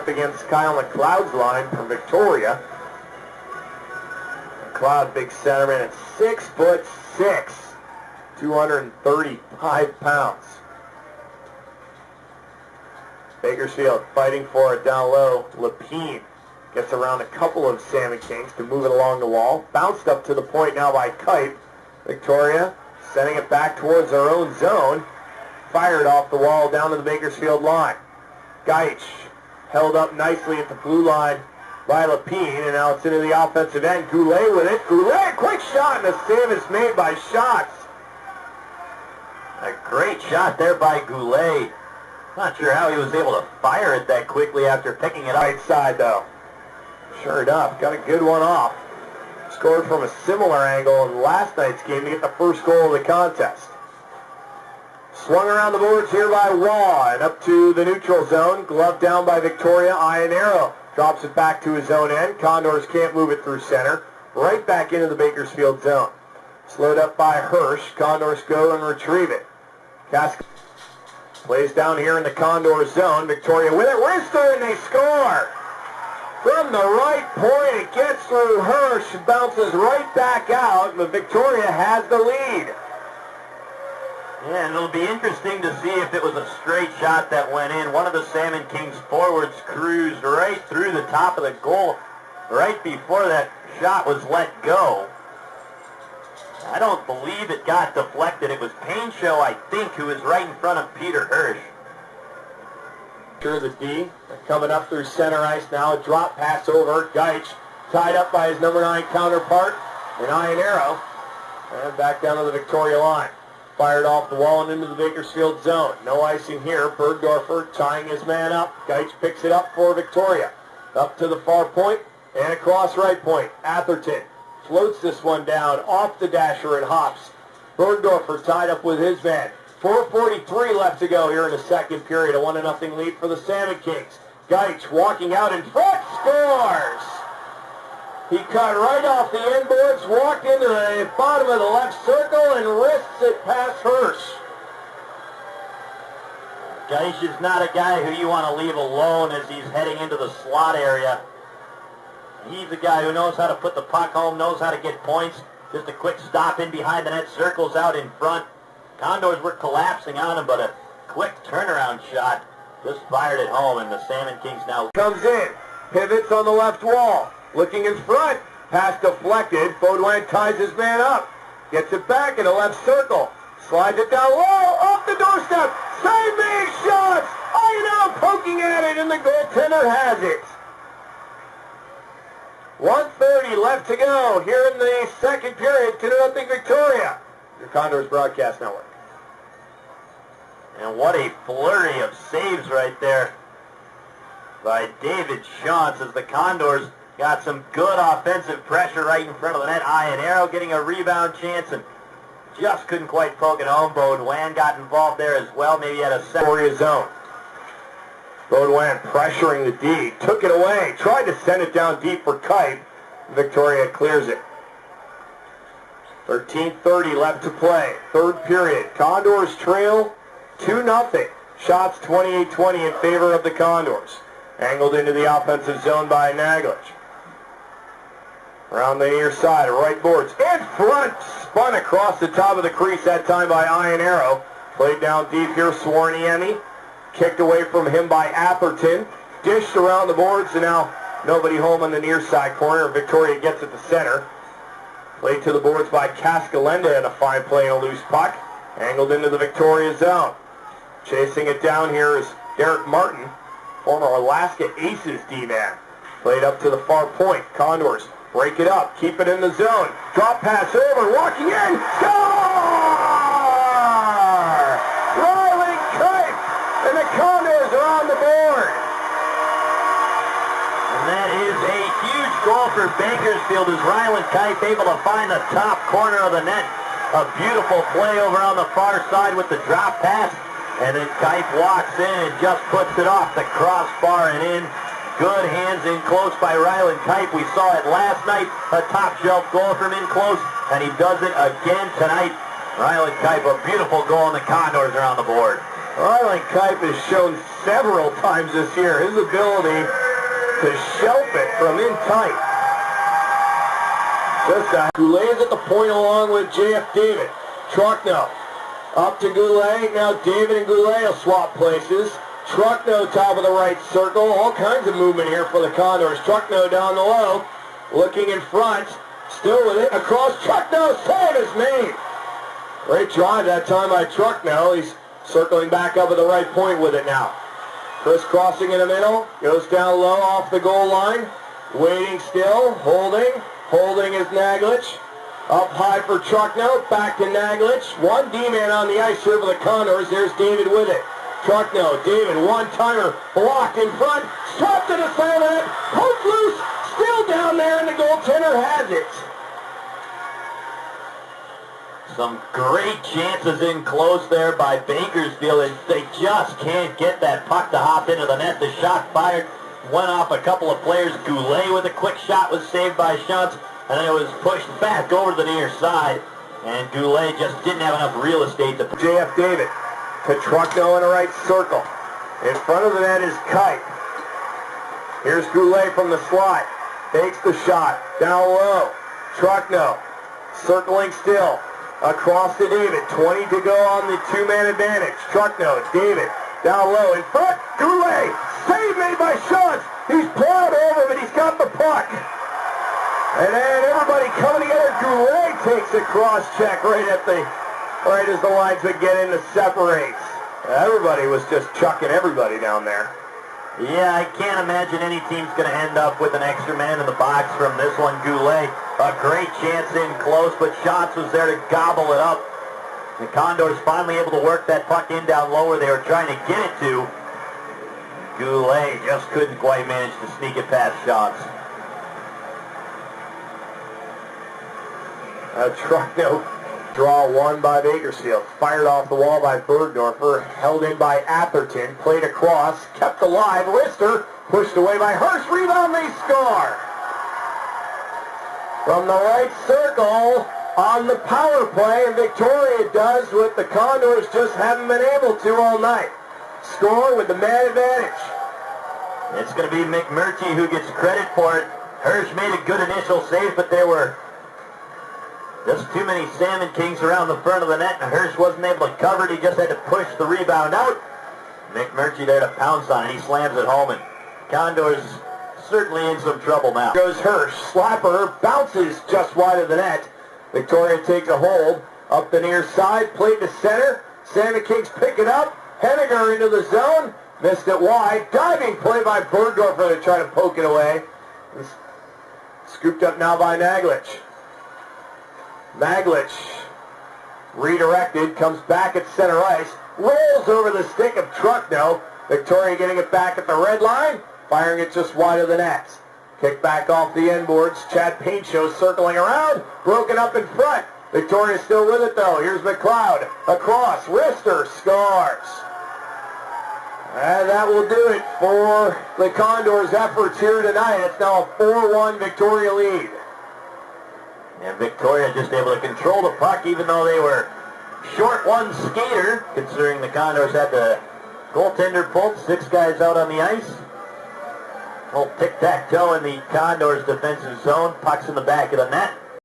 up against Kyle McLeod's line from Victoria. McLeod, big centerman at 6'6", 235 pounds. Bakersfield fighting for it down low. Lapine gets around a couple of Salmon Kings to move it along the wall. Bounced up to the point now by Kaip. Victoria sending it back towards their own zone. Fired off the wall down to the Bakersfield line. Gajic held up nicely at the blue line by Lapine, and now it's into the offensive end. Goulet with it. Goulet, quick shot, and the save is made by Schatz. A great shot there by Goulet. Not sure how he was able to fire it that quickly after picking it up. Right side, though. Sure enough, got a good one off. Scored from a similar angle in last night's game to get the first goal of the contest. Swung around the boards here by Waugh and up to the neutral zone. Glove down by Victoria. Ionero drops it back to his own end. Condors can't move it through center. Right back into the Bakersfield zone. Slowed up by Hirsch. Condors go and retrieve it. Plays down here in the Condor zone. Victoria with it. Wrister, and they score! From the right point, it gets through Hirsch, bounces right back out, but Victoria has the lead. Yeah, and it'll be interesting to see if it was a straight shot that went in. One of the Salmon Kings forwards cruised right through the top of the goal right before that shot was let go. I don't believe it got deflected. It was Painchaud, I think, who was right in front of Peter Hirsch. Sure, the D coming up through center ice now. A drop pass over. Gajic tied up by his number 9 counterpart, and Ionero. And back down to the Victoria line. Fired off the wall and into the Bakersfield zone. No icing here. Bergdorfer tying his man up. Gajic picks it up for Victoria. Up to the far point and across right point. Atherton floats this one down off the dasher and hops. Bergdorfer tied up with his man. 4:43 left to go here in the second period. A 1-0 lead for the Salmon Kings. Gajic walking out in front, scores! He cut right off the end boards, walked into the bottom of the left circle, and wrists it past Hirsch. Gajic is not a guy who you want to leave alone as he's heading into the slot area. He's a guy who knows how to put the puck home, knows how to get points. Just a quick stop in behind the net, circles out in front. Condors were collapsing on him, but a quick turnaround shot just fired it home, and the Salmon Kings now comes in, pivots on the left wall, looking in front, pass deflected. Baudouin ties his man up, gets it back in the left circle, slides it down low, off the doorstep, saving shots. Now poking at it, and the goaltender has it. 1:30 left to go here in the second period. 2-0 Victoria. Your Condors Broadcast Network. And what a flurry of saves right there by David Schatz as the Condors got some good offensive pressure right in front of the net. Ionero getting a rebound chance and just couldn't quite poke it home. Baudouin got involved there as well. Maybe he had a Victoria zone. Baudouin pressuring the D. Took it away. Tried to send it down deep for Kaip. Victoria clears it. 13:30 left to play. Third period. Condors trail 2-0. Shots 28-20 in favor of the Condors. Angled into the offensive zone by Naglic. Around the near side, right boards. In front, spun across the top of the crease that time by Ionero. Played down deep here, Swarniemi. Kicked away from him by Atherton. Dished around the boards, and now nobody home on the near side corner. Victoria gets at the center. Played to the boards by Cascalenda and a fine play and a loose puck. Angled into the Victoria zone. Chasing it down here is Derek Martin, former Alaska Aces D-man. Played up to the far point. Condors break it up, keep it in the zone. Drop pass over, walking in, score! Rylan Kaip, and the Condors are on the board. And that is a huge goal for Bakersfield as Rylan Kaip able to find the top corner of the net. A beautiful play over on the far side with the drop pass. And then Kaip walks in and just puts it off the crossbar and in. Good hands in close by Rylan Kaip. We saw it last night, a top-shelf goal from in close, and he does it again tonight. Rylan Kaip, a beautiful goal, and the Condors are on the board. Rylan Kaip has shown several times this year his ability to shelf it from in tight. Goulet is at the point along with J.F. David. Truckno up to Goulet. Now David and Goulet will swap places. Truckno top of the right circle. All kinds of movement here for the Condors. Truckno down the low. Looking in front. Still with it. Across. Truckno. Save is made. Great drive that time by Truckno. He's circling back up at the right point with it now. Crisscrossing in the middle. Goes down low off the goal line. Waiting still. Holding. Holding is Naglic. Up high for Truckno. Back to Naglic. One D-man on the ice here for the Condors. There's David with it. Truckno. David, one-timer. Blocked in front. Shot to the side of it. Poked loose. Still down there, and the goaltender has it. Some great chances in close there by Bakersfield, and they just can't get that puck to hop into the net. The shot fired, went off a couple of players. Goulet with a quick shot was saved by Schantz, and then it was pushed back over to the near side. And Goulet just didn't have enough real estate to... J.F. David to Truckno in the right circle. In front of the net is Kaip. Here's Goulet from the slot. Takes the shot. Down low. Truckno circling still. Across to David. 20 to go on the two-man advantage. Truckno. David down low. In front. Goulet. Save made by Schantz. He's plowed over, but he's got the puck. And then everybody coming together. Goulet takes a cross-check right as the linesman get in to separate. Everybody was just chucking everybody down there. Yeah, I can't imagine any team's going to end up with an extra man in the box from this one. Goulet, a great chance in close, but Schantz was there to gobble it up. The Condors finally able to work that puck in down low where they were trying to get it to. Goulet just couldn't quite manage to sneak it past Schantz. Truckno draw one by Bakersfield. Fired off the wall by Bergdorfer. Held in by Atherton. Played across. Kept alive. Lister pushed away by Hirsch. Rebound. They score. From the right circle on the power play. And Victoria does what the Condors just haven't been able to all night. Score with the man advantage. It's going to be MacMurchy who gets credit for it. Hirsch made a good initial save, but there were just too many Salmon Kings around the front of the net, and Hirsch wasn't able to cover it. He just had to push the rebound out. MacMurchy there to pounce on it. He slams it home, and Condors certainly in some trouble now. Goes Hirsch. Slapper bounces just wide of the net. Victoria takes a hold. Up the near side. Played to center. Salmon Kings pick it up. Henniger into the zone. Missed it wide. Diving play by Bergdorfer to try to poke it away. It's scooped up now by Naglic. Naglic, redirected, comes back at center ice, rolls over the stick of Truckno. Victoria getting it back at the red line, firing it just wide of the net. Kick back off the end boards. Chad Painchaud circling around, broken up in front. Victoria still with it though. Here's McLeod, across, Rister scores. And that will do it for the Condors' efforts here tonight. It's now a 4-1 Victoria lead. And Victoria just able to control the puck even though they were short one skater, considering the Condors had the goaltender pulled, 6 guys out on the ice. Little tic-tac-toe in the Condors defensive zone. Puck's in the back of the net.